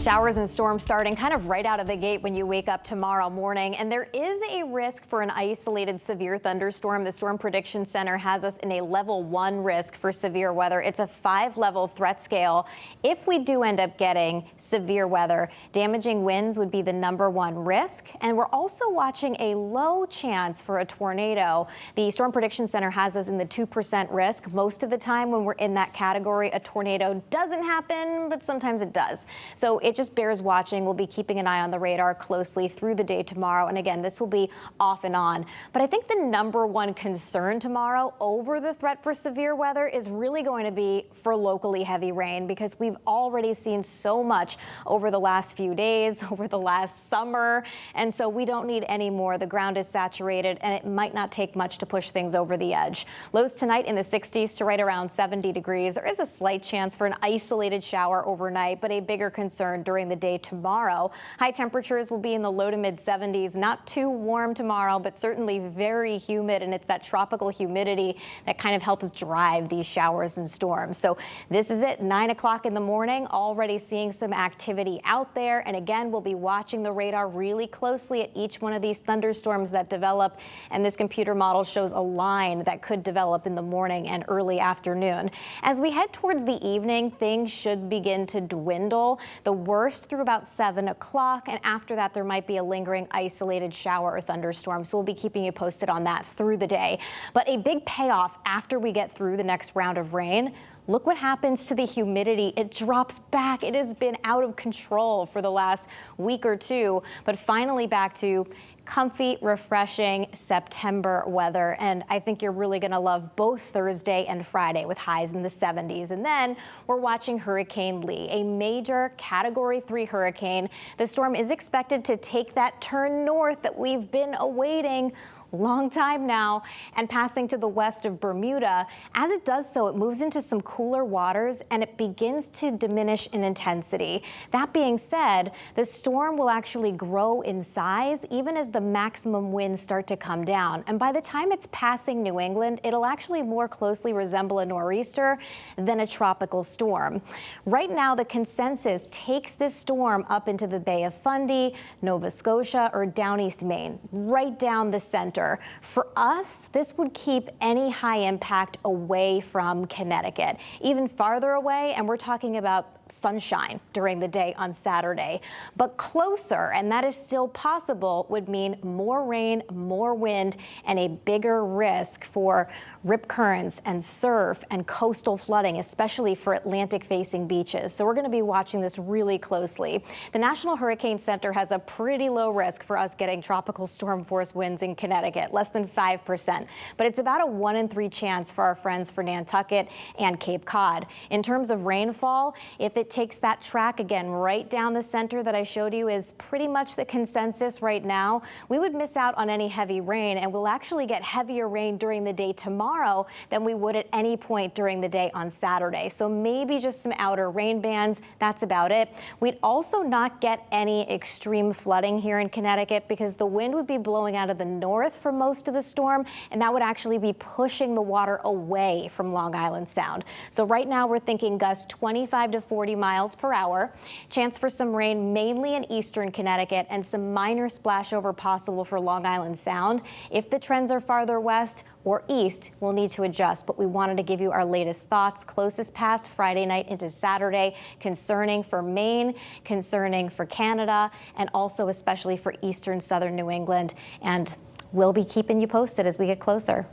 Showers and storms starting kind of right out of the gate when you wake up tomorrow morning, and there is a risk for an isolated severe thunderstorm. The Storm Prediction Center has us in a level 1 risk for severe weather. It's a 5-level threat scale. If we do end up getting severe weather, damaging winds would be the #1 risk, and we're also watching a low chance for a tornado. The Storm Prediction Center has us in the 2% risk. Most of the time when we're in that category, a tornado doesn't happen, but sometimes it does. So it just bears watching. We'll be keeping an eye on the radar closely through the day tomorrow. And again, this will be off and on. But I think the #1 concern tomorrow over the threat for severe weather is really going to be for locally heavy rain, because we've already seen so much over the last few days, over the last summer. And so we don't need any more. The ground is saturated, and it might not take much to push things over the edge. Lows tonight in the 60s to right around 70 degrees. There is a slight chance for an isolated shower overnight, but a bigger concern during the day tomorrow. High temperatures will be in the low to mid 70s. Not too warm tomorrow, but certainly very humid, and it's that tropical humidity that kind of helps drive these showers and storms. So this is it, 9 o'clock in the morning, already seeing some activity out there. And again, we'll be watching the radar really closely at each one of these thunderstorms that develop. And this computer model shows a line that could develop in the morning and early afternoon. As we head towards the evening, things should begin to dwindle. The worst through about 7 o'clock, and after that there might be a lingering isolated shower or thunderstorm, so we'll be keeping you posted on that through the day. But a big payoff after we get through the next round of rain. Look what happens to the humidity. It drops back. It has been out of control for the last week or two, but finally back to comfy, refreshing September weather. And I think you're really going to love both Thursday and Friday with highs in the 70s. And then we're watching Hurricane Lee, a major Category 3 hurricane. The storm is expected to take that turn north that we've been awaiting long time now, and passing to the west of Bermuda. As it does so, it moves into some cooler waters and it begins to diminish in intensity. That being said, the storm will actually grow in size even as the maximum winds start to come down. And by the time it's passing New England, it'll actually more closely resemble a nor'easter than a tropical storm. Right now, the consensus takes this storm up into the Bay of Fundy, Nova Scotia, or down East Maine, right down the center. For us, this would keep any high impact away from Connecticut, even farther away, and we're talking about sunshine during the day on Saturday. But closer, and that is still possible, would mean more rain, more wind, and a bigger risk for rip currents and surf and coastal flooding, especially for Atlantic-facing beaches. So we're going to be watching this really closely. The National Hurricane Center has a pretty low risk for us getting tropical storm force winds in Connecticut, less than 5%. But it's about a 1 in 3 chance for our friends for Nantucket and Cape Cod. In terms of rainfall, if it takes that track again right down the center that I showed you is pretty much the consensus right now, we would miss out on any heavy rain, and we'll actually get heavier rain during the day tomorrow than we would at any point during the day on Saturday. So maybe just some outer rain bands. That's about it. We'd also not get any extreme flooding here in Connecticut because the wind would be blowing out of the north for most of the storm, and that would actually be pushing the water away from Long Island Sound. So right now we're thinking gusts 25 to 40 miles per hour. Chance for some rain mainly in eastern Connecticut and some minor splashover possible for Long Island Sound. If the trends are farther west or east, we'll need to adjust, but we wanted to give you our latest thoughts closest past Friday night into Saturday, concerning for Maine, concerning for Canada, and also especially for eastern southern New England. And we'll be keeping you posted as we get closer.